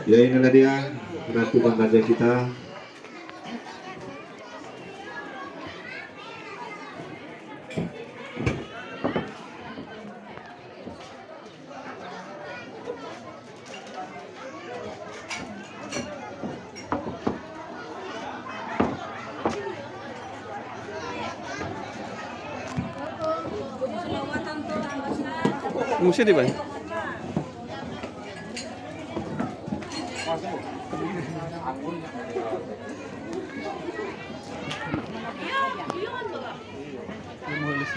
Ya, inilah dia ratu dan raja kita. Mesti di mana?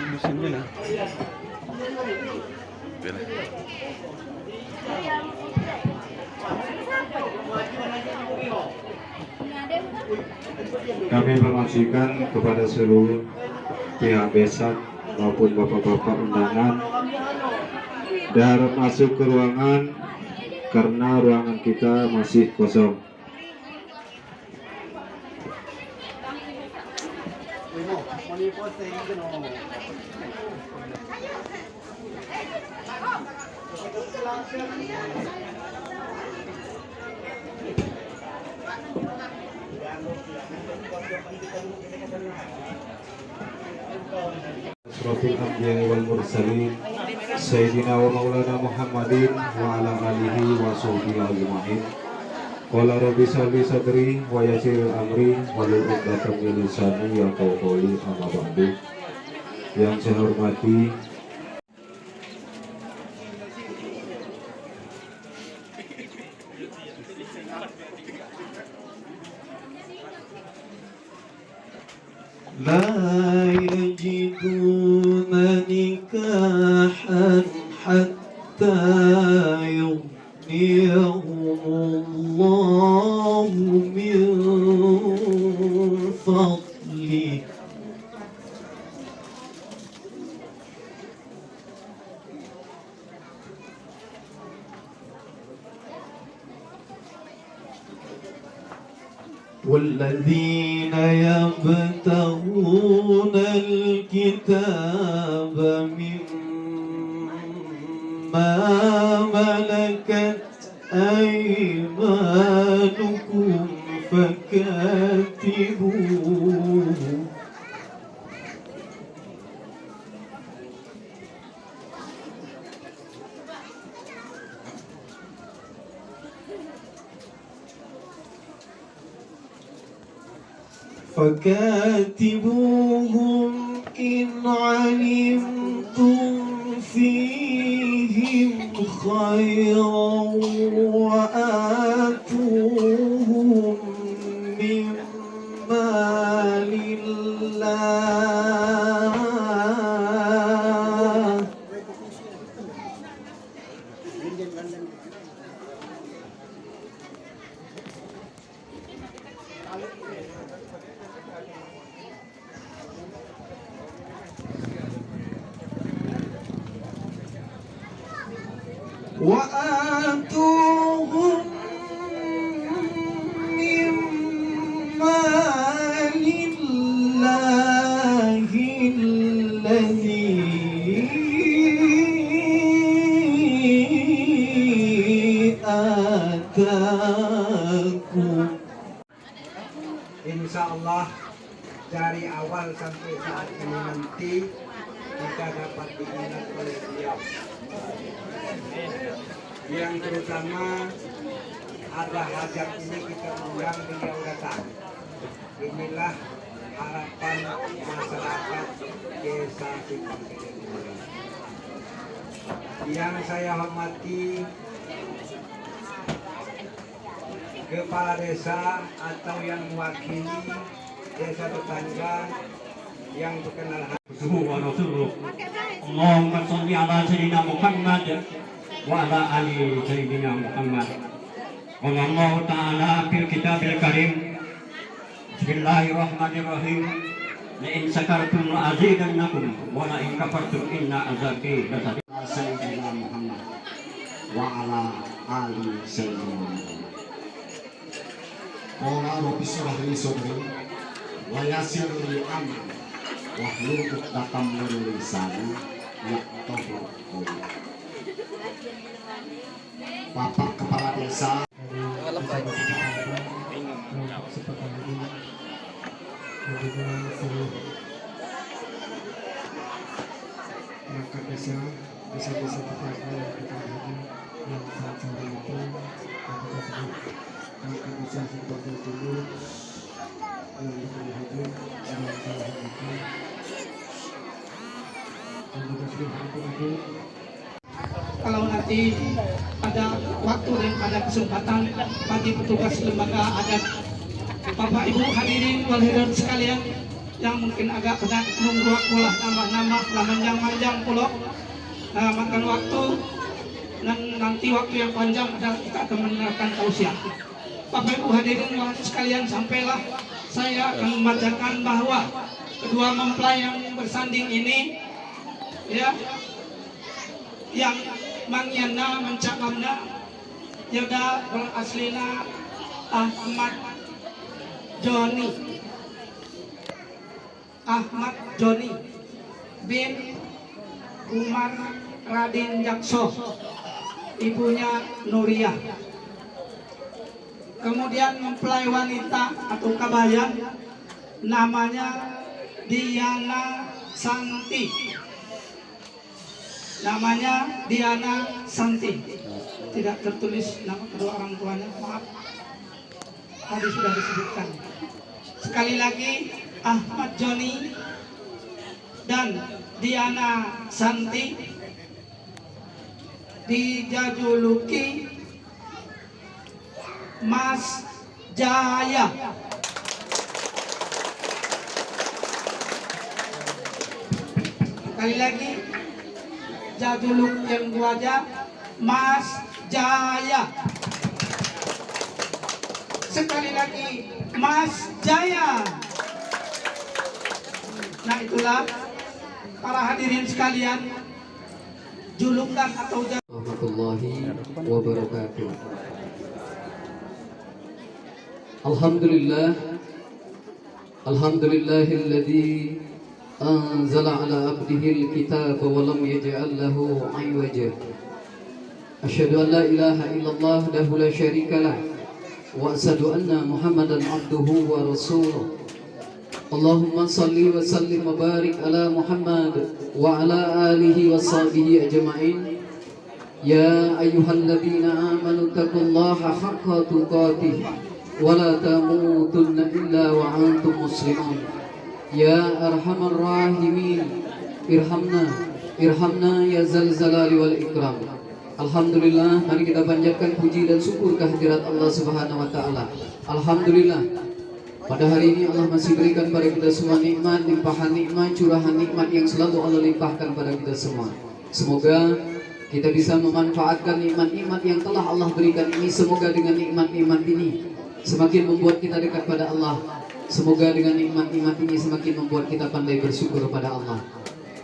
Musim na. Kami informasikan kepada seluruh pihak besak maupun bapak-bapak undangan dapat masuk ke ruangan karena ruangan kita masih kosong. Asrofil Anbiya wal Mursalin Sayyidina wa Maulana Muhammadin wa ala alihi wa sahbihi ajma'in. Qala rabbi shrah sadri wa yassir amri wahlul 'uqdatam min lisani yafqahu qawli, amma ba'du. Yang saya hormati la yajiduna nikahan hatta yughniyahumullahu min fadli. والذين يبتغون الكتاب مما ملكت أيمانكم فكاتبوه فكاتبوهم إن علمتم فيهم خيرا وآتوهم من مال الله وآتوهم من مال الله الذي آتاكم. Insya Allah dari awal sampai saat ini nanti kita dapat diingat oleh beliau. Yang terutama ada hajat ini kita undang beliau datang. Inilah harapan masyarakat Desa Simpang Gede. Yang saya hormati Kepala Desa atau yang mewakili desa tetangga yang berkenan Allahumma sholli ala sayyidina Muhammad wa ala ali sayyidina Muhammad. Qala Allah Ta'ala fil kitabil karim. Bismillahirrahmanirrahim. La in syakartum la azidannakum wa la in kafartum inna azabi lasadid. Sayyidina Muhammad wa ala ali sayyidina Muhammad. Qala rabbi shrah li sadri wa yassir li amri wahlul 'uqdatam min lisani yafqahu qawli. Bapak Kepala Desa perangkat desa-desa tetangga yang kita hadir yang saat sore itu perangkat desa Simpang Timur yang kita hadir yang saya hormati dan juga sudah hadir. Kalau nanti ada waktu dan ada kesempatan bagi petugas lembaga adat, Bapak Ibu hadirin wal hadirat sekalian yang mungkin agak penat nunggu akulah nama-nama manjang-manjang pulau makan waktu dan nanti waktu yang panjang adalah kita akan menerapkan tausiah. Bapak Ibu hadirin wal hadirat sekalian, sampailah saya akan membacakan bahwa kedua mempelai yang bersanding ini ya yang mangyana mencakamna yaudah beraslina Ahmad Joni bin Umar Raden Jakso, ibunya Nuriyah. Kemudian mempelai wanita atau kabayan namanya Diana Santi. Namanya Diana Santi. Tidak tertulis nama kedua orang tuanya, maaf. Tadi sudah disebutkan. Sekali lagi, Ahmad Joni dan Diana Santi dijajuluki Mas Jaya. Sekali lagi, jajuluk yang wajah Mas Jaya. Sekali lagi, Mas Jaya. Nah, itulah para hadirin sekalian, julukan atau warahmatullahi wabarakatuh. Alhamdulillah, alhamdulillahilladzi anzala ala abdihi alkitaba wa lam yaj'al lahu 'iwaja. Asyhadu an la ilaha illallah wahdahu la syarika lah wa asyhadu anna Muhammadan abduhu wa rasuluh. Allahumma salli wa sallim wa barik ala Muhammad wa ala alihi wa sahbihi ajma'in. Ya ayyuhalladzina amanu taqullaha haqqa tuqatih wa la tamutunna illa wa antum muslimun. Ya Arhamar Rahimin, irhamna ya Zal Jalali wal Ikram. Alhamdulillah, mari kita panjatkan puji dan syukur kehadirat Allah Subhanahu wa taala. Alhamdulillah, pada hari ini Allah masih berikan pada kita semua nikmat, limpahan nikmat, curahan nikmat yang selalu Allah limpahkan pada kita semua. Semoga kita bisa memanfaatkan nikmat-nikmat yang telah Allah berikan ini. Semoga dengan nikmat-nikmat ini semakin membuat kita dekat pada Allah. Semoga dengan nikmat-nikmat ini semakin membuat kita pandai bersyukur kepada Allah.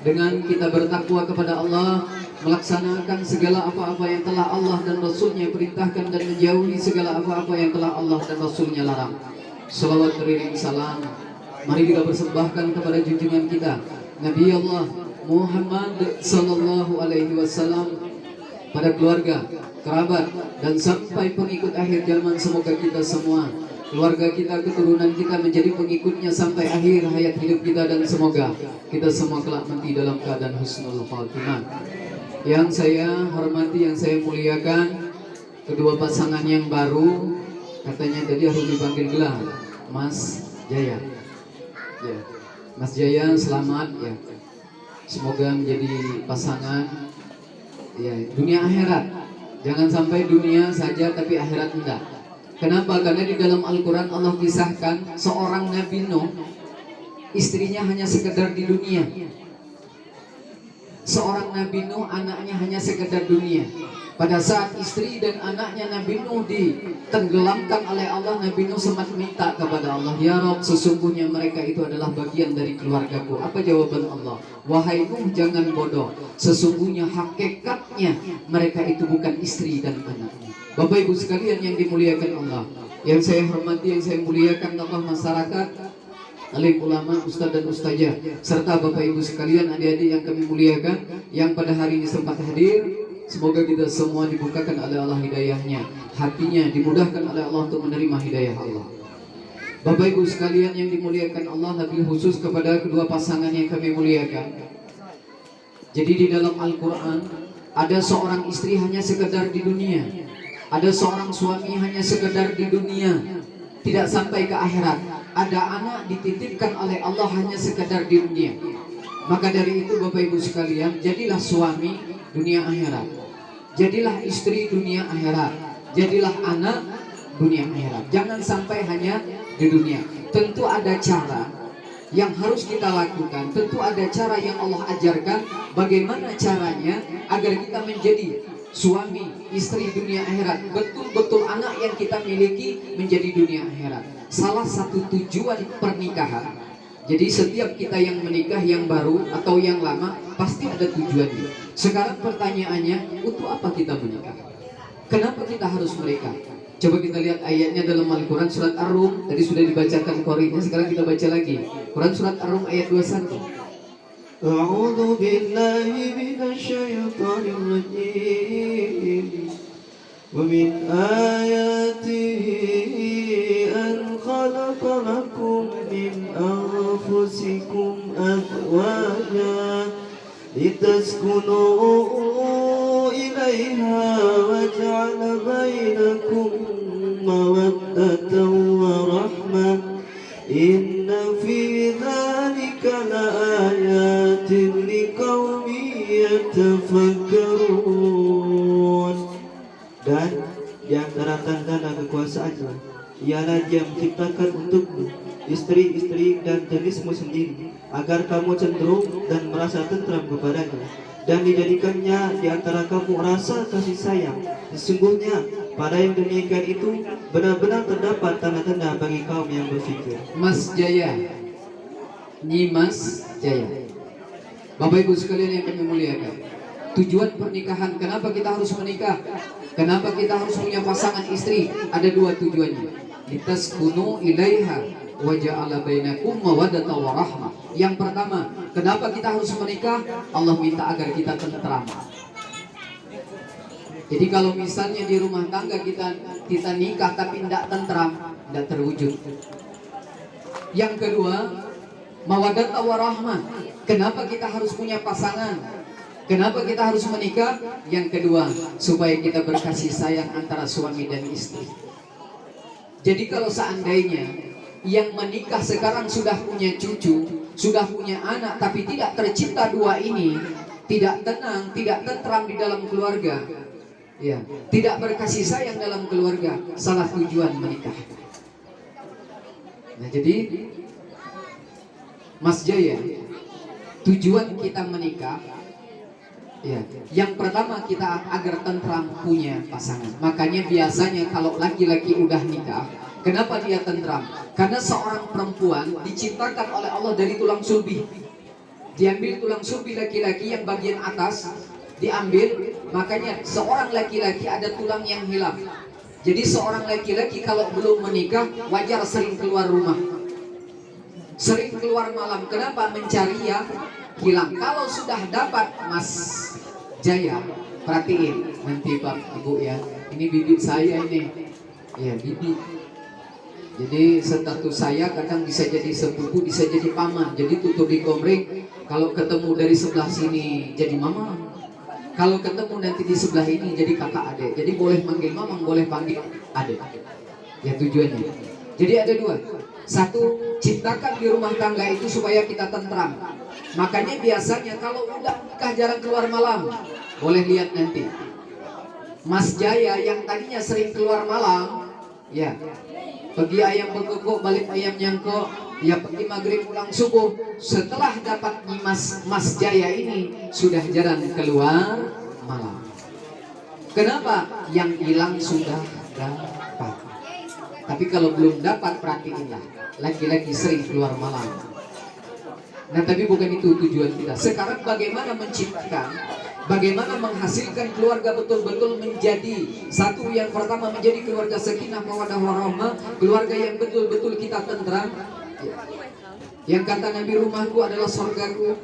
Dengan kita bertakwa kepada Allah, melaksanakan segala apa-apa yang telah Allah dan Rasulnya perintahkan, dan menjauhi segala apa-apa yang telah Allah dan Rasulnya larang. Salawat beriring salam mari kita persembahkan kepada junjungan kita Nabi Allah Muhammad sallallahu alaihi wasallam, pada keluarga, kerabat, dan sampai pengikut akhir zaman. Semoga kita semua, keluarga kita, keturunan kita menjadi pengikutnya sampai akhir hayat hidup kita, dan semoga kita semua kelak mati dalam keadaan husnul khatimah. Yang saya hormati, yang saya muliakan, kedua pasangan yang baru, katanya tadi harus dipanggil gelar Mas Jaya. Ya. Mas Jaya, selamat ya. Semoga menjadi pasangan ya dunia akhirat. Jangan sampai dunia saja tapi akhirat enggak. Kenapa? Karena di dalam Al-Quran Allah kisahkan seorang Nabi Nuh, istrinya hanya sekedar di dunia. Seorang Nabi Nuh, anaknya hanya sekedar dunia. Pada saat istri dan anaknya Nabi Nuh ditenggelamkan oleh Allah, Nabi Nuh sempat minta kepada Allah, "Ya Rabb, sesungguhnya mereka itu adalah bagian dari keluargaku." Apa jawaban Allah? "Wahai Nuh, jangan bodoh. Sesungguhnya hakikatnya mereka itu bukan istri dan anaknya." Bapak Ibu sekalian yang dimuliakan Allah, yang saya hormati, yang saya muliakan, tokoh masyarakat, alim ulama, ustadz dan ustazah, serta Bapak Ibu sekalian, adik-adik yang kami muliakan, yang pada hari ini sempat hadir. Semoga kita semua dibukakan oleh Allah hidayahnya, hatinya dimudahkan oleh Allah untuk menerima hidayah Allah. Bapak Ibu sekalian yang dimuliakan Allah, lebih khusus kepada kedua pasangan yang kami muliakan. Jadi di dalam Al-Quran ada seorang istri hanya sekedar di dunia, ada seorang suami hanya sekedar di dunia, tidak sampai ke akhirat. Ada anak dititipkan oleh Allah hanya sekedar di dunia. Maka dari itu Bapak Ibu sekalian, jadilah suami dunia akhirat, jadilah istri dunia akhirat, jadilah anak dunia akhirat. Jangan sampai hanya di dunia. Tentu ada cara yang harus kita lakukan, tentu ada cara yang Allah ajarkan bagaimana caranya agar kita menjadi suami istri dunia akhirat, betul-betul anak yang kita miliki menjadi dunia akhirat. Salah satu tujuan pernikahan, jadi setiap kita yang menikah, yang baru atau yang lama, pasti ada tujuannya. Sekarang pertanyaannya, untuk apa kita menikah? Kenapa kita harus menikah? Coba kita lihat ayatnya dalam Al-Quran surat Ar-Rum. Tadi sudah dibacakan qori'nya, sekarang kita baca lagi. Quran surat Ar-Rum ayat 21. A'udzu billahi minasyaitonir rajim. Wa min ayatihi an khalaqa lakum min anfusikum azwajan litaskunu ilaiha wa ja'ala bainakum mawaddatan wa rahmah. Inna fi dzalika laayatin liqaumin yatafakkarun. Dan di antara tanda kekuasaannya ialah Dia menciptakan untukmu istri-istri dan jenismu sendiri, agar kamu cenderung dan merasa tentram kepadanya, dan dijadikannya di antara kamu rasa kasih sayang. Sesungguhnya pada yang demikian itu benar-benar terdapat tanda-tanda bagi kaum yang berfikir. Mas Jaya, Nyimas Jaya. Bapak Ibu sekalian yang kami muliakan, tujuan pernikahan, kenapa kita harus menikah? Kenapa kita harus punya pasangan istri? Ada dua tujuannya. Litaskunu ilaiha wa ja'ala bainakum mawaddatan wa rahmah. Yang pertama, kenapa kita harus menikah? Allah minta agar kita tentram. Jadi kalau misalnya di rumah tangga kita nikah tapi tidak tentram, tidak terwujud. Yang kedua, mawaddatan wa rahmah. Kenapa kita harus punya pasangan? Kenapa kita harus menikah? Yang kedua, supaya kita berkasih sayang antara suami dan istri. Jadi kalau seandainya yang menikah sekarang sudah punya cucu, sudah punya anak, tapi tidak tercipta dua ini, tidak tenang, tidak tentram di dalam keluarga, ya, tidak berkasih sayang dalam keluarga, salah tujuan menikah. Nah, jadi Mas Jaya, tujuan kita menikah, ya, yang pertama kita agar tentram punya pasangan. Makanya biasanya kalau laki-laki udah nikah, kenapa dia tentram? Karena seorang perempuan diciptakan oleh Allah dari tulang sulbi. Diambil tulang sulbi laki-laki yang bagian atas, diambil, makanya seorang laki-laki ada tulang yang hilang. Jadi seorang laki-laki kalau belum menikah wajar sering keluar rumah, sering keluar malam. Kenapa? Mencari yang hilang. Kalau sudah dapat, Mas Jaya, perhatiin nanti Pak Ibu ya, ini bibit saya ini, ya bibit. Jadi status saya kadang bisa jadi sepupu, bisa jadi paman. Jadi tutur di komering, kalau ketemu dari sebelah sini jadi mama, kalau ketemu nanti di sebelah ini jadi kakak adik. Jadi boleh manggil mamang, boleh panggil adik. Ya tujuannya. Jadi ada dua. Satu, ciptakan di rumah tangga itu supaya kita tentram. Makanya biasanya kalau udah nikah jarang keluar malam. Boleh lihat nanti Mas Jaya yang tadinya sering keluar malam, ya, pergi ayam bekokok, balik ayam nyangkok, ya pergi maghrib pulang subuh. Setelah dapat Mas Jaya ini sudah jarang keluar malam. Kenapa? Yang hilang sudah dapat. Tapi kalau belum dapat, perhatiinlah, laki-laki sering keluar malam. Nah, tapi bukan itu tujuan kita. Sekarang bagaimana menciptakan, bagaimana menghasilkan keluarga betul-betul menjadi satu. Yang pertama menjadi keluarga sakinah mawaddah warahmah, keluarga yang betul-betul kita tentram. Yang kata Nabi, rumahku adalah surgaku.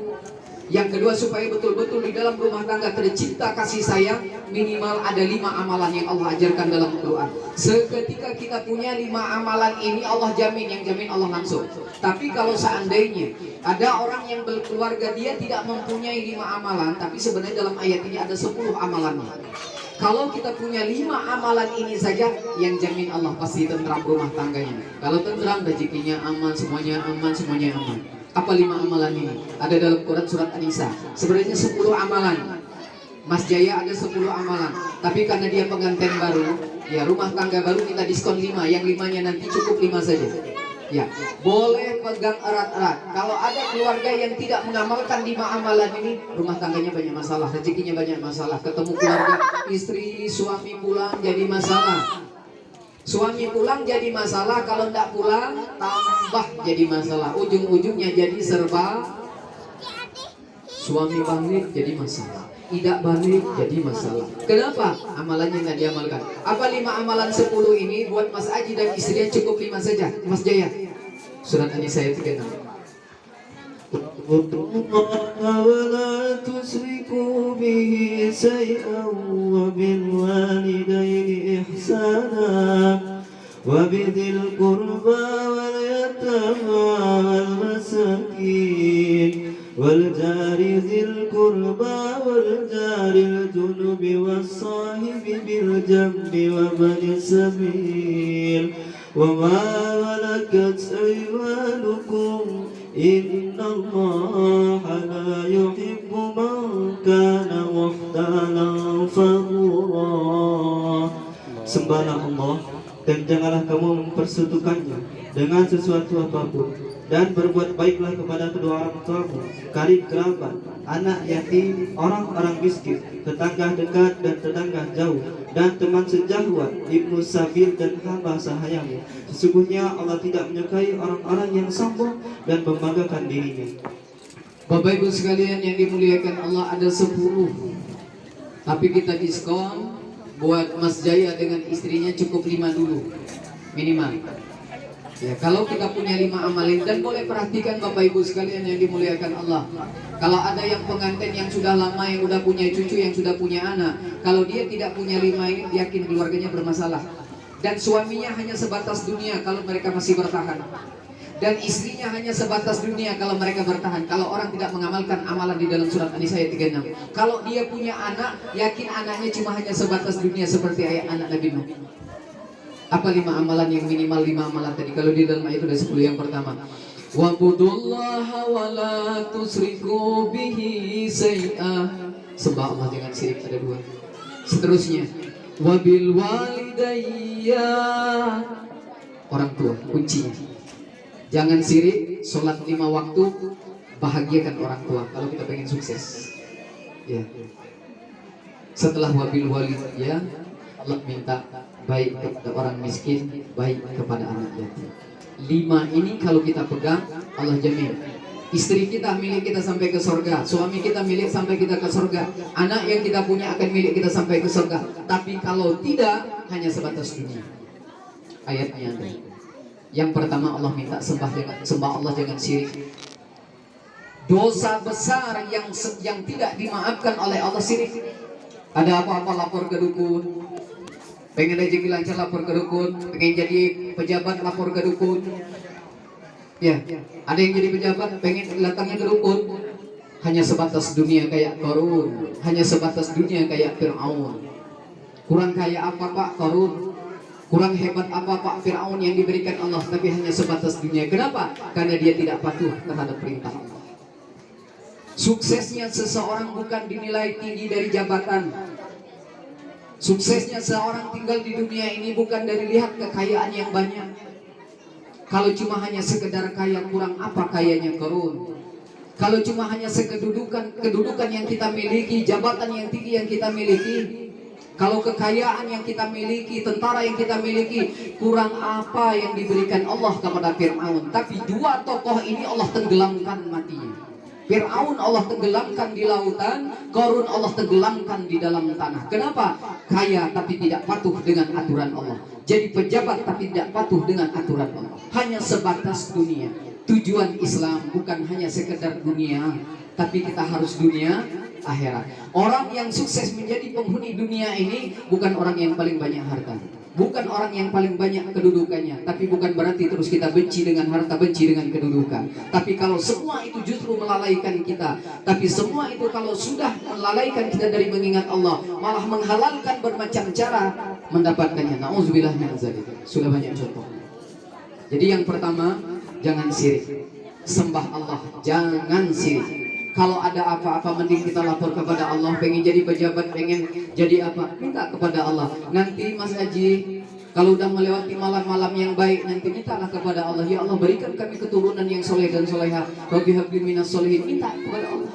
Yang kedua, supaya betul-betul di dalam rumah tangga tercipta kasih sayang, minimal ada 5 amalan yang Allah ajarkan dalam Quran. Seketika kita punya 5 amalan ini, Allah jamin, yang jamin Allah langsung. Tapi kalau seandainya ada orang yang berkeluarga dia tidak mempunyai 5 amalan, tapi sebenarnya dalam ayat ini ada 10 amalannya. Kalau kita punya 5 amalan ini saja, yang jamin Allah pasti tentram rumah tangganya. Kalau tentram, rezekinya aman, semuanya aman, semuanya aman. Apa 5 amalan ini? Ada dalam Quran surat An-Nisa. Sebenarnya 10 amalan. Mas Jaya ada 10 amalan. Tapi karena dia pengantin baru, ya rumah tangga baru kita diskon 5. Yang 5-nya nanti cukup 5 saja. Ya, boleh pegang erat-erat. Kalau ada keluarga yang tidak mengamalkan 5 amalan ini, rumah tangganya banyak masalah, rezekinya banyak masalah. Ketemu keluarga, istri, suami pulang jadi masalah. Suami pulang jadi masalah, kalau tidak pulang tambah jadi masalah. Ujung-ujungnya jadi serba. Suami balik jadi masalah, tidak balik jadi masalah. Kenapa? Amalannya nggak diamalkan. Apa 5 amalan 10 ini buat Mas Aji dan istrinya cukup 5 saja. Mas Jaya, surat An-Nisa ayat 36. ولا تشركوا به شيئا وبالوالدين إحسانا وبذي القربى واليتامى والمساكين والجار ذي القربى والجار الجنب والصاحب بالجنب وابن السبيل وما ملكت أيمانكم إن الله لا يحب من كان مختالا فخورا. Sembahlah Allah dan janganlah kamu mempersekutukannya dengan sesuatu apapun, dan berbuat baiklah kepada kedua orang tuamu, karib kerabat, anak yatim, orang-orang miskin, tetangga dekat dan tetangga jauh, dan teman sejawat, ibnu sabil dan hamba sahayamu. Sesungguhnya Allah tidak menyukai orang-orang yang sombong dan membanggakan dirinya. Bapak Ibu sekalian yang dimuliakan Allah, ada 10. Tapi kita diskon buat Mas Jaya dengan istrinya cukup 5 dulu minimal. Ya, kalau kita punya 5 amalin, dan boleh perhatikan Bapak Ibu sekalian yang dimuliakan Allah. Kalau ada yang pengantin yang sudah lama, yang sudah punya cucu, yang sudah punya anak, kalau dia tidak punya 5 ini, yakin keluarganya bermasalah. Dan suaminya hanya sebatas dunia kalau mereka masih bertahan. Dan istrinya hanya sebatas dunia kalau mereka bertahan. Kalau orang tidak mengamalkan amalan di dalam surat An-Nisa ayat 36. Kalau dia punya anak, yakin anaknya cuma hanya sebatas dunia seperti ayat anak Nabi Nuh. Apa 5 amalan yang minimal 5 amalan tadi? Kalau di dalam ayat itu ada 10. Yang pertama, wa'budullaha wa la tusriku bihi syai'a. Sembah Allah jangan syirik, ada 2. Seterusnya, wabil walidayya, orang tua kuncinya. Jangan syirik, sholat 5 waktu, bahagiakan orang tua kalau kita pengen sukses. Ya. Setelah wabil walidayya, Allah minta baik kepada orang miskin, baik kepada anak yatim. 5 ini kalau kita pegang, Allah jamin istri kita milik kita sampai ke surga, suami kita milik sampai kita ke surga, anak yang kita punya akan milik kita sampai ke surga. Tapi kalau tidak, hanya sebatas dunia. Ayatnya ada. Yang pertama Allah minta sembah Allah jangan syirik. Dosa besar yang tidak dimaafkan oleh Allah syirik. Ada apa-apa lapor ke dukun, pengen rezeki lancar lapor ke dukun, pengen jadi pejabat lapor ke dukun. Ya, ada yang jadi pejabat pengen datangnya ke dukun, hanya sebatas dunia kayak Qarun, hanya sebatas dunia kayak Fir'aun. Kurang kaya apa Pak Qarun? Kurang hebat apa Pak Fir'aun yang diberikan Allah, tapi hanya sebatas dunia. Kenapa? Karena dia tidak patuh terhadap perintah Allah. Suksesnya seseorang bukan dinilai tinggi dari jabatan. Suksesnya seorang tinggal di dunia ini bukan dari lihat kekayaan yang banyak. Kalau cuma hanya sekedar kaya, kurang apa kayanya Qarun? Kalau cuma hanya kedudukan yang kita miliki, jabatan yang tinggi yang kita miliki, kalau kekayaan yang kita miliki, tentara yang kita miliki, kurang apa yang diberikan Allah kepada Fir'aun. Tapi 2 tokoh ini Allah tenggelamkan matinya. Fir'aun Allah tenggelamkan di lautan, Qarun Allah tenggelamkan di dalam tanah. Kenapa? Kaya tapi tidak patuh dengan aturan Allah. Jadi pejabat tapi tidak patuh dengan aturan Allah. Hanya sebatas dunia. Tujuan Islam bukan hanya sekedar dunia, tapi kita harus dunia akhirat. Orang yang sukses menjadi penghuni dunia ini bukan orang yang paling banyak harta, bukan orang yang paling banyak kedudukannya, tapi bukan berarti terus kita benci dengan harta, benci dengan kedudukan. Tapi kalau semua itu justru melalaikan kita, tapi semua itu kalau sudah melalaikan kita dari mengingat Allah, malah menghalalkan bermacam cara mendapatkannya. Nauzubillah min dzalik. Sudah banyak contoh. Jadi yang pertama, jangan syirik. Sembah Allah, jangan syirik. Kalau ada apa-apa mending kita lapor kepada Allah. Pengen jadi pejabat, pengen jadi apa, minta kepada Allah. Nanti Mas Haji, kalau udah melewati malam-malam yang baik, nanti mintalah kepada Allah, ya Allah berikan kami keturunan yang soleh dan soleha. Rabbi habli minas solehin. Minta kepada Allah.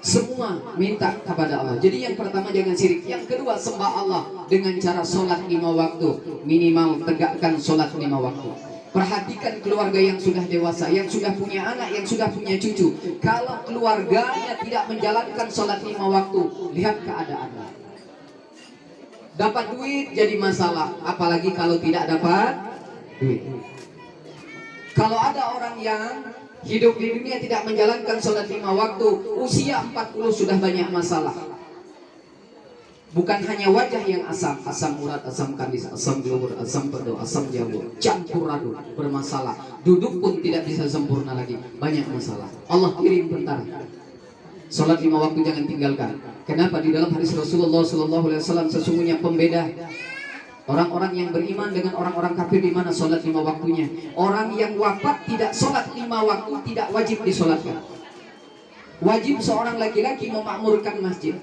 Semua minta kepada Allah. Jadi yang pertama jangan syirik. Yang kedua sembah Allah dengan cara sholat 5 waktu. Minimal tegakkan sholat 5 waktu. Perhatikan keluarga yang sudah dewasa, yang sudah punya anak, yang sudah punya cucu. Kalau keluarganya tidak menjalankan sholat 5 waktu, lihat keadaannya. Dapat duit jadi masalah, apalagi kalau tidak dapat duit. Kalau ada orang yang hidup di dunia tidak menjalankan sholat 5 waktu, usia 40 sudah banyak masalah. Bukan hanya wajah yang asam urat, asam kandis, asam globur, asam pedo, asam jamur, campur aduk, bermasalah. Duduk pun tidak bisa sempurna lagi, banyak masalah. Allah kirim tentara. Sholat 5 waktu jangan tinggalkan. Kenapa? Di dalam hadis Rasulullah SAW sesungguhnya pembeda orang-orang yang beriman dengan orang-orang kafir di mana sholat 5 waktunya. Orang yang wafat tidak sholat 5 waktu tidak wajib disolatkan. Wajib seorang laki-laki memakmurkan masjid.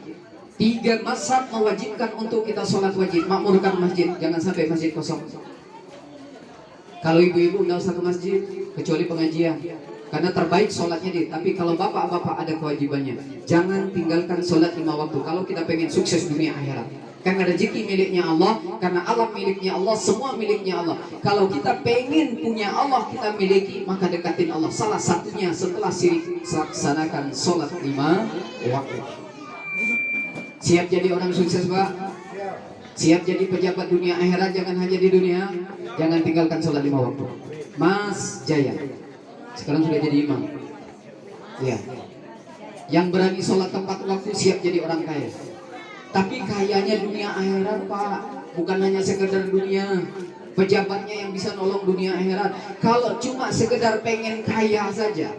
3 mazhab mewajibkan untuk kita sholat wajib, makmurkan masjid, jangan sampai masjid kosong. Kalau ibu-ibu tidak usah ke masjid, kecuali pengajian, karena terbaik sholatnya di. Tapi kalau bapak-bapak ada kewajibannya, jangan tinggalkan sholat 5 waktu. Kalau kita pengen sukses dunia akhirat, karena rezeki miliknya Allah, karena alam miliknya Allah, semua miliknya Allah. Kalau kita pengen punya Allah kita miliki, maka dekatin Allah. Salah satunya setelah syirik, laksanakan sholat 5 waktu. Siap jadi orang sukses Pak? Siap jadi pejabat dunia akhirat, jangan hanya di dunia. Jangan tinggalkan sholat 5 waktu. Mas Jaya sekarang sudah jadi imam ya. Yang berani sholat tepat waktu, siap jadi orang kaya. Tapi kayanya dunia akhirat Pak, bukan hanya sekedar dunia. Pejabatnya yang bisa nolong dunia akhirat. Kalau cuma sekedar pengen kaya saja,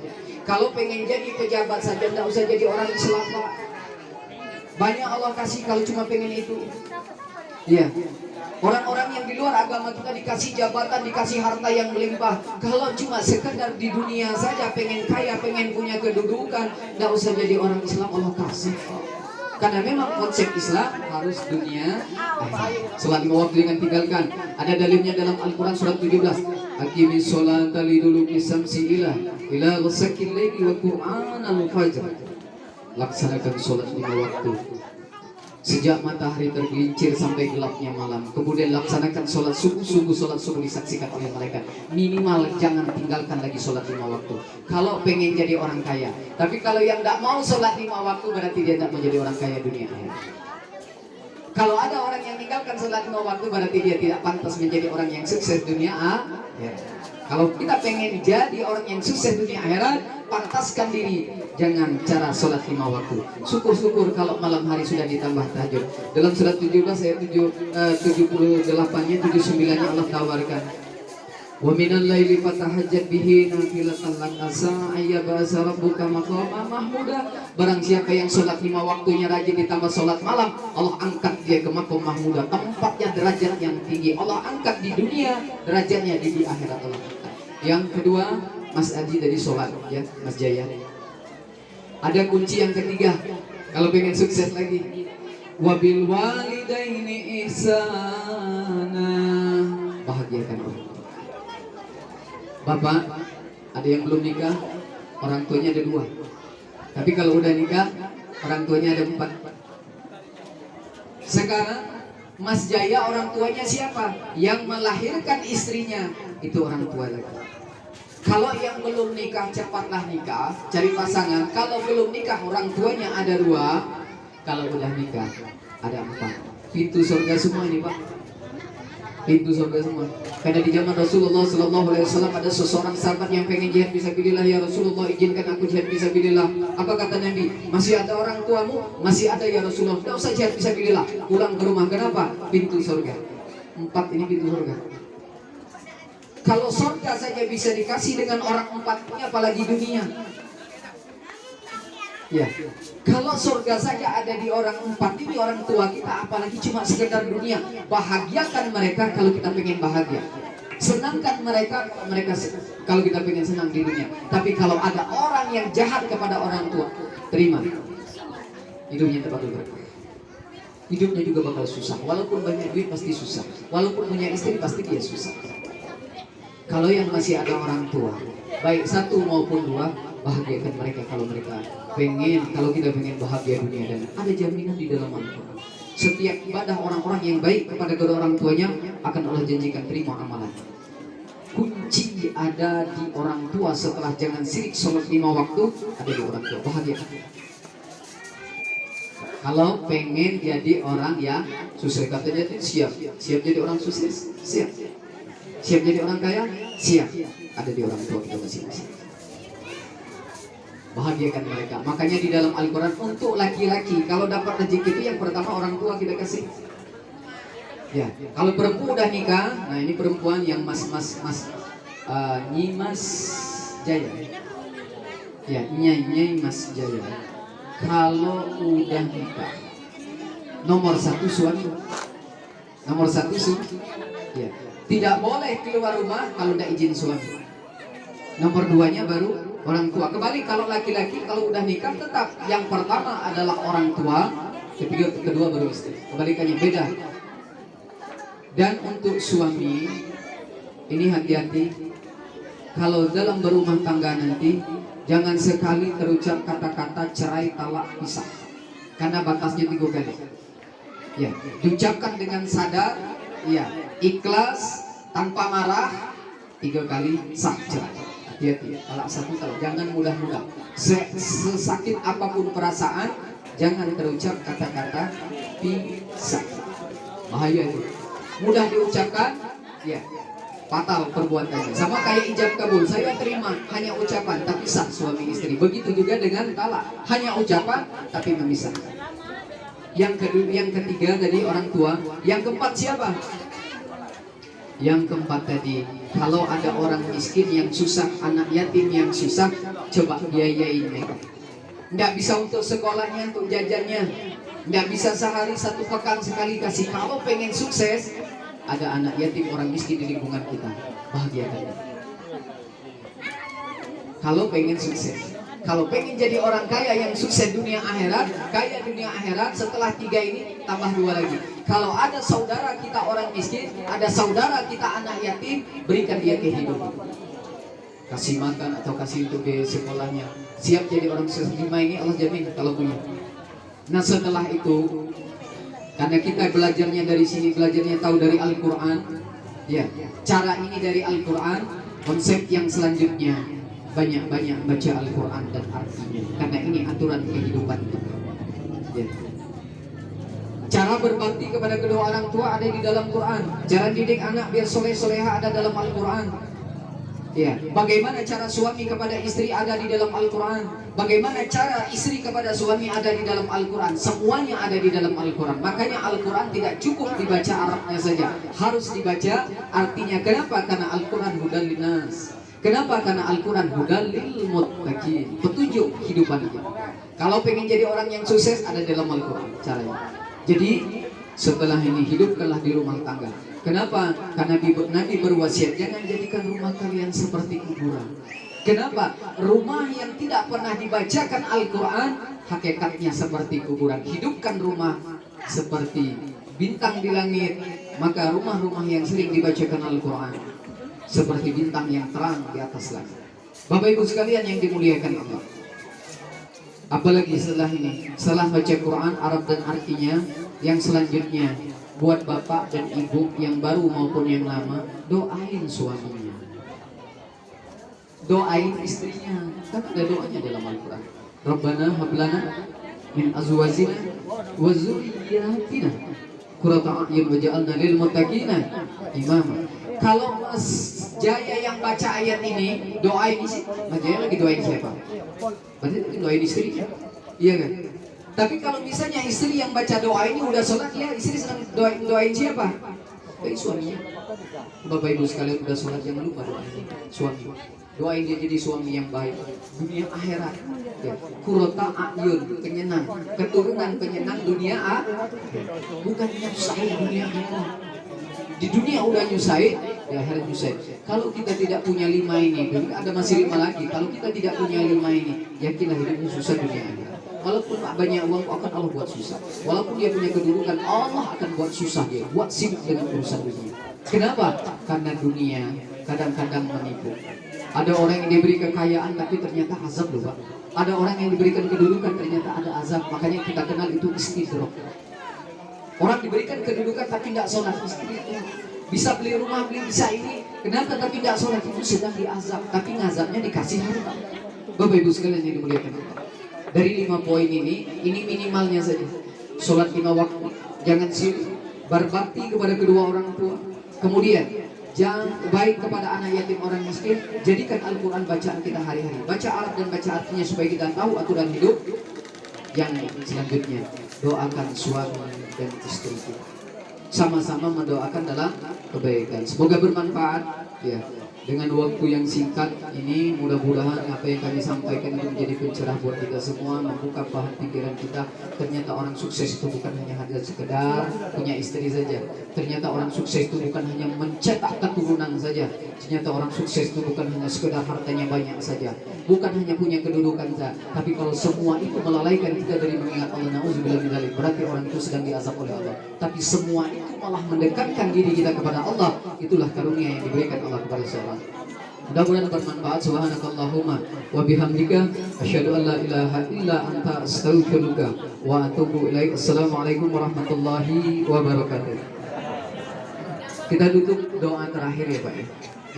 kalau pengen jadi pejabat saja, tidak usah jadi orang Islam Pak. Banyak Allah kasih kalau cuma pengen itu. Ya. Orang-orang yang di luar agama kita dikasih jabatan, dikasih harta yang melimpah. Kalau cuma sekedar di dunia saja pengen kaya, pengen punya kedudukan, nggak usah jadi orang Islam, Allah kasih. Karena memang konsep Islam harus dunia akhirat. Salat 5 waktu dengan tinggalkan. Ada dalilnya dalam Al-Quran surat 17. Aqimis sholata liduluki samsi ila ghasaqil laili wa qur'anal fajr. Laksanakan sholat 5 waktu sejak matahari tergelincir sampai gelapnya malam. Kemudian laksanakan sholat subuh. Sungguh sholat subuh disaksikan oleh malaikat. Minimal jangan tinggalkan lagi sholat 5 waktu kalau pengen jadi orang kaya. Tapi kalau yang tidak mau sholat 5 waktu berarti dia tidak mau jadi orang kaya dunia akhirat. Kalau ada orang yang meninggalkan sholat 5 waktu berarti dia tidak pantas menjadi orang yang sukses dunia akhirat. Kalau kita pengen jadi orang yang sukses dunia akhirat, pantaskan diri, jangan cara sholat 5 waktu. Syukur-syukur kalau malam hari sudah ditambah tahajud. Dalam surat 17 ayat 78-nya 79-nya Allah tawarkan, wa minal laili fatahajjat bihi nafilatan lak asa ayyabasa rabbuka maqama mahmuda. Barang siapa yang sholat 5 waktunya rajin ditambah sholat malam, Allah angkat dia ke maqam mahmuda, tempatnya derajat yang tinggi. Allah angkat di dunia, derajatnya di akhirat Allah angkat. Yang kedua, Mas Aji tadi sholat ya, Mas Jaya. Ada kunci yang ketiga kalau pengen sukses lagi, wabil walidaini ihsana. Bahagiakan orang tua. Bapak, ada yang belum nikah, orang tuanya ada 2. Tapi kalau udah nikah, orang tuanya ada 4. Sekarang Mas Jaya orang tuanya siapa? Yang melahirkan istrinya, itu orang tua lagi. Kalau yang belum nikah, cepatlah nikah, cari pasangan. Kalau belum nikah, orang tuanya ada 2. Kalau udah nikah, ada 4. Pintu surga semua ini, Pak. Pintu surga semua. Karena di zaman Rasulullah SAW ada seseorang sahabat yang pengen jihad fisabilillah. Ya Rasulullah, izinkan aku jihad fisabilillah. Apa kata Nabi? Masih ada orang tuamu? Masih ada ya Rasulullah. Tidak usah jihad fisabilillah. Pulang ke rumah. Kenapa? Pintu surga. 4 ini pintu surga. Kalau surga saja bisa dikasih dengan orang 4 ini, apalagi dunia. Ya, kalau surga saja ada di orang 4 ini, orang tua kita, apalagi cuma sekedar dunia. Bahagiakan mereka kalau kita pengen bahagia. Senangkan mereka kalau kita pengen senang di dunia. Tapi kalau ada orang yang jahat kepada orang tua, terima. Hidupnya bakal berkah. Hidupnya juga bakal susah. Walaupun banyak duit pasti susah. Walaupun punya istri pasti dia susah. Kalau yang masih ada orang tua, baik 1 maupun 2, bahagiakan mereka kalau mereka pengen. Kalau kita pengen bahagia dunia dan ada jaminan di dalam Al-Quran. Setiap ibadah orang-orang yang baik kepada kedua orang tuanya akan Allah janjikan terima amalan. Kunci ada di orang tua. Setelah jangan sirik sholat 5 waktu, ada di orang tua. Bahagiakan. Kalau pengen jadi orang yang sukses, katanya siap jadi orang sukses, siap jadi orang kaya, siap. Ada di orang tua kita masing-masing. Bahagiakan mereka. Makanya di dalam Al-Quran untuk laki-laki, kalau dapat rezeki itu yang pertama orang tua kita kasih. Ya, kalau perempuan udah nikah, nah ini perempuan yang Mas Nyimas Jaya. Ya, Nyai Mas Jaya. Kalau udah nikah, nomor 1 suami, nomor 1 suami. Ya. Tidak boleh keluar rumah kalau tidak izin suami. Nomor 2-nya baru orang tua. Kembali kalau laki-laki kalau udah nikah tetap yang pertama adalah orang tua, kedua baru istri. Kebalikannya beda. Dan untuk suami ini hati-hati. Kalau dalam berumah tangga nanti jangan sekali terucap kata-kata cerai, talak, pisah. Karena batasnya 3 kali. Ya, diucapkan dengan sadar, ya, ikhlas, tanpa marah, 3 kali sah cerai. Hati-hati, talak 1 talak. Jangan mudah-mudah. Sesakit apapun perasaan, jangan terucap kata-kata pisah. Bahaya itu. Mudah diucapkan, ya, fatal perbuatannya. Sama kayak ijab kabul, saya terima hanya ucapan tapi sah suami istri. Begitu juga dengan talak, hanya ucapan tapi memisahkan. Yang ketiga tadi orang tua. Yang keempat siapa? Yang keempat tadi, kalau ada orang miskin yang susah, anak yatim yang susah, coba biayain mereka. Nggak bisa untuk sekolahnya, untuk jajannya, nggak bisa sehari 1 pekan sekali kasih. Kalau pengen sukses, ada anak yatim orang miskin di lingkungan kita, bahagiakan dia. Kalau pengen sukses, kalau pengen jadi orang kaya yang sukses dunia akhirat, kaya dunia akhirat, setelah 3 ini tambah 2 lagi. Kalau ada saudara kita orang miskin, ada saudara kita anak yatim, berikan dia kehidupan, kasih makan atau kasih untuk biaya sekolahnya. Siap jadi orang sukses 5 ini Allah jamin kalau punya. Nah setelah itu, karena kita belajarnya dari sini, belajarnya tahu dari Al-Quran, ya cara ini dari Al-Quran. Konsep yang selanjutnya, banyak-banyak baca Al-Quran dan artinya, karena ini aturan kehidupan. Ya. Cara berbakti kepada kedua orang tua ada di dalam Quran. Cara didik anak biar soleh-soleha ada dalam Al-Quran. Ya, bagaimana cara suami kepada istri ada di dalam Al-Quran. Bagaimana cara istri kepada suami ada di dalam Al-Quran. Semuanya ada di dalam Al-Quran. Makanya Al-Quran tidak cukup dibaca Arabnya saja, harus dibaca artinya. Kenapa? Karena Al-Quran hudal linnas. Kenapa? Karena Al-Quran hudal lil muttaqin, petunjuk kehidupan kita. Kalau pengen jadi orang yang sukses ada dalam Al-Quran caranya. Jadi setelah ini hidupkanlah di rumah tangga. Kenapa? Karena Nabi berwasiat, jangan jadikan rumah kalian seperti kuburan. Kenapa? Rumah yang tidak pernah dibacakan Al-Quran, hakikatnya seperti kuburan. Hidupkan rumah seperti bintang di langit. Maka rumah-rumah yang sering dibacakan Al-Quran seperti bintang yang terang di atas langit. Bapak Ibu sekalian yang dimuliakan Allah, apalagi setelah ini, setelah baca Quran Arab dan artinya, yang selanjutnya buat bapak dan ibu yang baru maupun yang lama, doain suaminya, doain istrinya. Kan ada doanya dalam Al-Quran. Rabbana hablana min azwajina wa dzurriyyatina qurrata a'yun waj'alna lil muttaqina imama. Kalau Mas Jaya yang baca ayat ini, doain isi, Mas Jaya lagi doain siapa? Berarti doain istrinya, iya kan? Tapi kalau misalnya istri yang baca doa ini udah sholat, ya istri sedang doain siapa? Doain suaminya. Bapak Ibu sekalian udah sholat, jangan lupa doain suami. Doain dia jadi suami yang baik dunia akhirat. Ya. Qurrata a'yun, penyenang, keturunan penyenang dunia bukan nyusahin dunia akhirat. Di dunia udah nyusahin, di akhirat nyusahin. Kalau kita tidak punya 5 ini, ada masih 5 lagi. Kalau kita tidak punya 5 ini, yakinlah hidupnya susah dunia akhirat. Walaupun banyak uang akan Allah buat susah. Walaupun dia punya kedudukan, Allah akan buat susah dia, buat sibuk dengan urusan dunia. Kenapa? Karena dunia kadang-kadang menipu. Ada orang yang diberi kekayaan tapi ternyata azab loh Pak. Ada orang yang diberikan kedudukan ternyata ada azab. Makanya kita kenal itu istidrok. Orang diberikan kedudukan tapi tidak sholat, istidrok. Bisa beli rumah, bisa ini. Kenapa tapi tidak sholat? Itu sedang diazab. Tapi ngazabnya dikasih harta. Bapak Ibu sekalian yang dimuliakan Allah, dari 5 poin ini minimalnya saja. Sholat 5 waktu, jangan syirik, berbakti kepada kedua orang tua. Kemudian jangan baik kepada anak yatim orang miskin. Jadikan Al-Quran bacaan kita hari-hari. Baca Arab dan baca artinya supaya kita tahu aturan hidup. Yang selanjutnya, doakan suami dan istri kita. Sama-sama mendoakan dalam kebaikan. Semoga bermanfaat. Ya. Dengan waktu yang singkat ini, mudah-mudahan apa yang kami sampaikan itu menjadi pencerah buat kita semua, membuka paham pikiran kita. Ternyata orang sukses itu bukan hanya sekedar punya istri saja. Ternyata orang sukses itu bukan hanya mencetak keturunan saja. Ternyata orang sukses itu bukan hanya sekedar hartanya banyak saja. Bukan hanya punya kedudukan saja. Tapi kalau semua itu melalaikan kita dari mengingat Allah, na'udzubillah min dzalik, berarti orang itu sedang diazab oleh Allah. Tapi semua itu malah mendekatkan diri kita kepada Allah. Itulah karunia yang diberikan Allah kepada seorang. Mudah-mudahan bermanfaat. Subhanakallahumma wa bihamdika asyhadu an la ilaha illa anta astaghfiruka wa atubu ilaik. Assalamualaikum warahmatullahi wabarakatuh. Kita tutup doa terakhir ya Pak ya,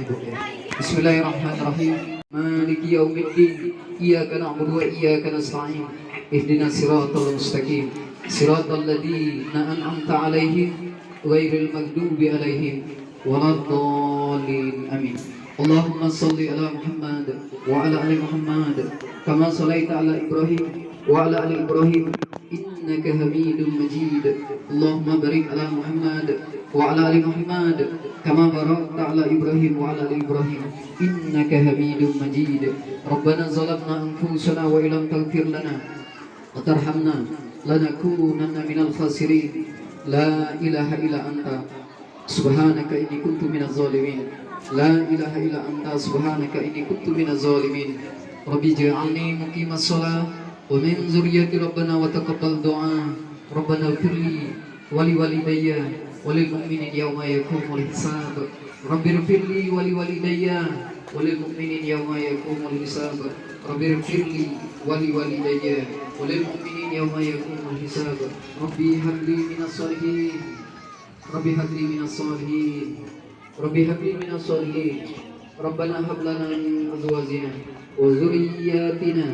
Ibu ya. Bismillahirrahmanirrahim. Maliki yaumiddin. Iyyaka na'budu wa iyyaka nasta'in. Ihdinas siratal mustaqim. Siratal ladzina an'amta 'alaihim ghairil maghdubi 'alaihim waladdallin. Amin. Allahumma salli ala Muhammad wa ala ali Muhammad kama sallaita ala Ibrahim wa ala ali Ibrahim innaka Hamidum Majid. Allahumma barik ala Muhammad wa ala ali Muhammad kama barakta ala Ibrahim wa ala ali Ibrahim innaka Hamidum Majid. Rabbana zalamna anfusana wa illam taghfir lana wa tarhamna lanakunanna minal khasirin. La ilaha illa anta Subhanaka inni kuntu minaz zalimin. La ilaha illa anta subhanaka inni kuntu minaz zalimin. Rabbi ij'alni muqimas shalah wa min dzurriyyati rabbana wa taqabbal du'a. Rabbana ighfirli wa li walidayya wa lil mu'minin yawma yaqumul hisab. Rabbi ighfirli wa li walidayya wa lil mu'minin yawma yaqumul hisab. Rabbi ighfirli wa li walidayya wa lil mu'minin yawma yaqumul hisab. Rabbi habli minas shalihin. Rabbi habli minas shalihin. Rabbi habli minas shalihin. Rabbana hab lana min azwajina wa dhurriyyatina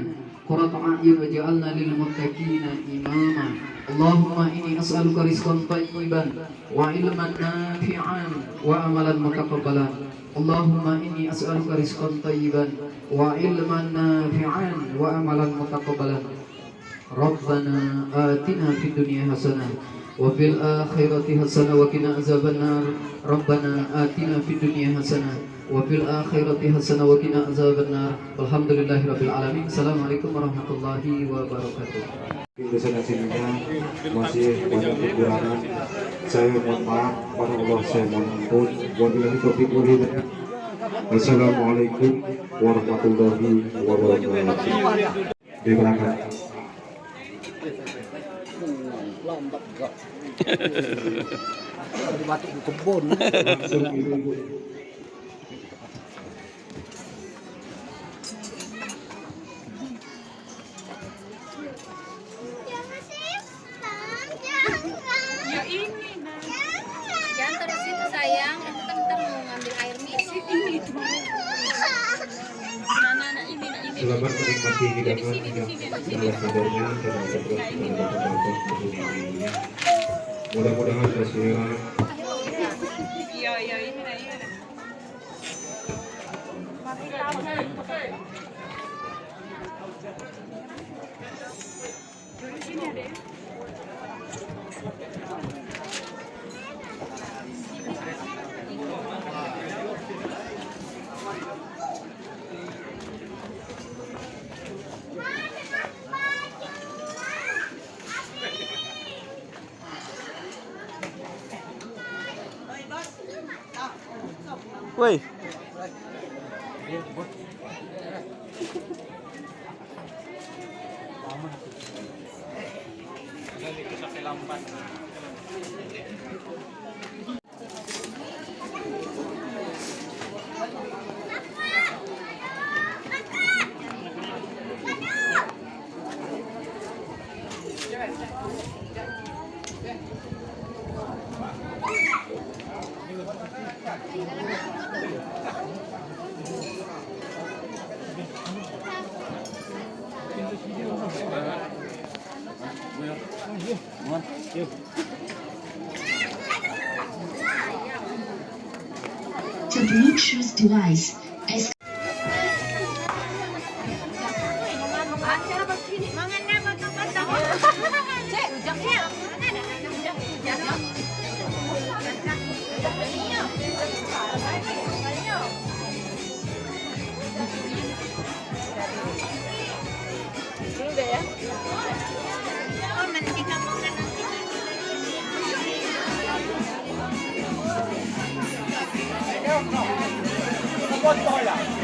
qurrata a'yun waj'alna lil muttaqina imama. Allahumma inni as'aluka rizqan thayyiban wa ilman nafi'an wa amalan mutaqabbalan. Allahumma inni as'aluka rizqan thayyiban wa ilman nafi'an wa amalan mutaqabbalan. Rabbana atina fid dunya hasanah wa fil akhirati hasanah wa qina azabannar. Rabbana atina fid dunya hasanah wa fil akhirati hasanah wa qina azabannar. Alhamdulillahirabbil alamin. Assalamualaikum warahmatullahi wabarakatuh. Di sana sininya masih banyak kekurangan. Saya mohon maaf pada Allah, saya mohon ampun. Wabillahi taufiq wal hidayah. Assalamualaikum warahmatullahi wabarakatuh. Diberangkat. Langsung ibu-ibu. Ya ini nah. Jangan terus itu sayang. Itu kan ntar mau ngambil air nih. Ini cuma. Nah ini. Selamat menikmati hidangan yang salah kadarnya dan terus kita mudah-mudahan selera. Iya ini. Sini ada ya. Woi. The Bluetooth device is Boleh.